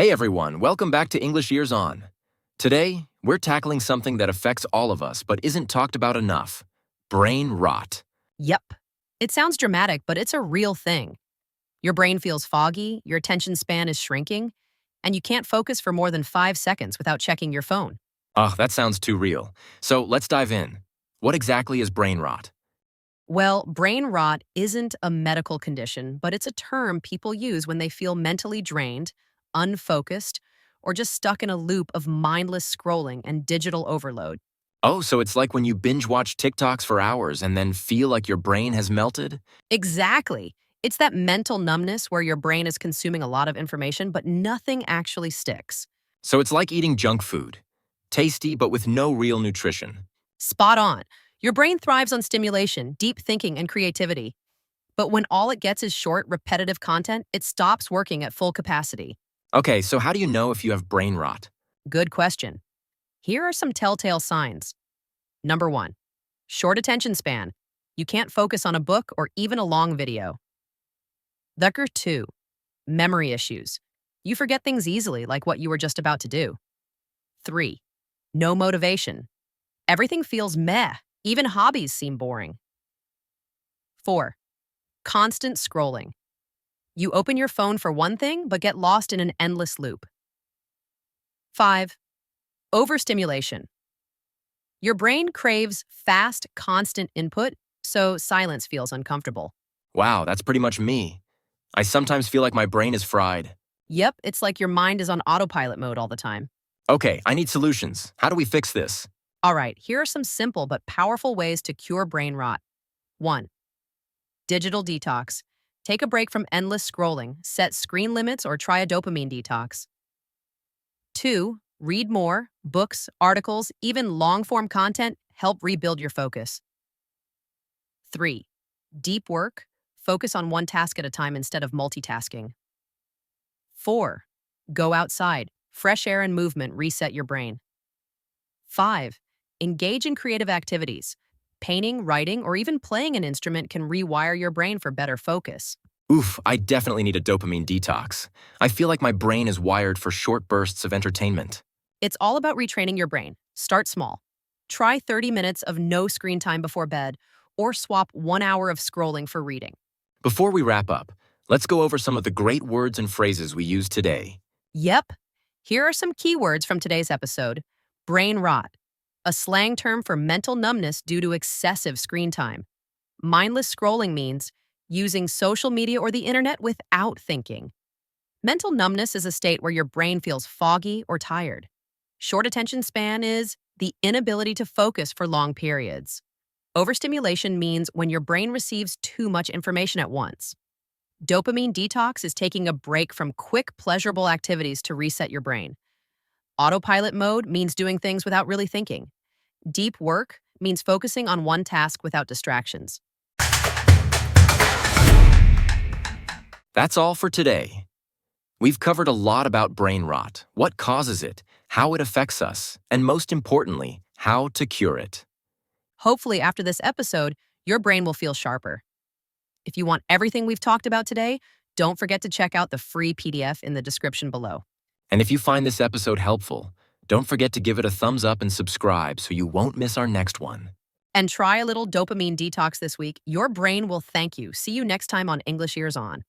Hey everyone, welcome back to English Years On. Today, we're tackling something that affects all of us but isn't talked about enough: brain rot. Yep. It sounds dramatic, but it's a real thing. Your brain feels foggy, your attention span is shrinking, and you can't focus for more than 5 seconds without checking your phone. Ugh, that sounds too real. So let's dive in. What exactly is brain rot? Well, brain rot isn't a medical condition, but it's a term people use when they feel mentally drained, unfocused, or just stuck in a loop of mindless scrolling and digital overload. Oh, so it's like when you binge watch TikToks for hours and then feel like your brain has melted? Exactly. It's that mental numbness where your brain is consuming a lot of information, but nothing actually sticks. So it's like eating junk food. Tasty, but with no real nutrition. Spot on. Your brain thrives on stimulation, deep thinking, and creativity. But when all it gets is short, repetitive content, it stops working at full capacity. Okay, so how do you know if you have brain rot? Good question. Here are some telltale signs. Number 1, short attention span. You can't focus on a book or even a long video. Number 2, memory issues. You forget things easily, like what you were just about to do. 3, no motivation. Everything feels meh. Even hobbies seem boring. 4, constant scrolling. You open your phone for one thing, but get lost in an endless loop. 5, overstimulation. Your brain craves fast, constant input, so silence feels uncomfortable. Wow, that's pretty much me. I sometimes feel like my brain is fried. Yep, it's like your mind is on autopilot mode all the time. Okay, I need solutions. How do we fix this? All right, here are some simple but powerful ways to cure brain rot. 1, digital detox. Take a break from endless scrolling, set screen limits, or try a dopamine detox. 2, read more. Books, articles, even long-form content help rebuild your focus. 3, deep work. Focus on one task at a time instead of multitasking. 4, go outside. Fresh air and movement reset your brain. 5, engage in creative activities. Painting, writing, or even playing an instrument can rewire your brain for better focus. Oof, I definitely need a dopamine detox. I feel like my brain is wired for short bursts of entertainment. It's all about retraining your brain. Start small. Try 30 minutes of no screen time before bed, or swap 1 hour of scrolling for reading. Before we wrap up, let's go over some of the great words and phrases we used today. Yep. Here are some keywords from today's episode. Brain rot, a slang term for mental numbness due to excessive screen time. Mindless scrolling means using social media or the internet without thinking. Mental numbness is a state where your brain feels foggy or tired. Short attention span is the inability to focus for long periods. Overstimulation means when your brain receives too much information at once. Dopamine detox is taking a break from quick, pleasurable activities to reset your brain. Autopilot mode means doing things without really thinking. Deep work means focusing on one task without distractions. That's all for today. We've covered a lot about brain rot, what causes it, how it affects us, and most importantly, how to cure it. Hopefully, after this episode, your brain will feel sharper. If you want everything we've talked about today, don't forget to check out the free PDF in the description below. And if you find this episode helpful, don't forget to give it a thumbs up and subscribe so you won't miss our next one. And try a little dopamine detox this week. Your brain will thank you. See you next time on English Years On.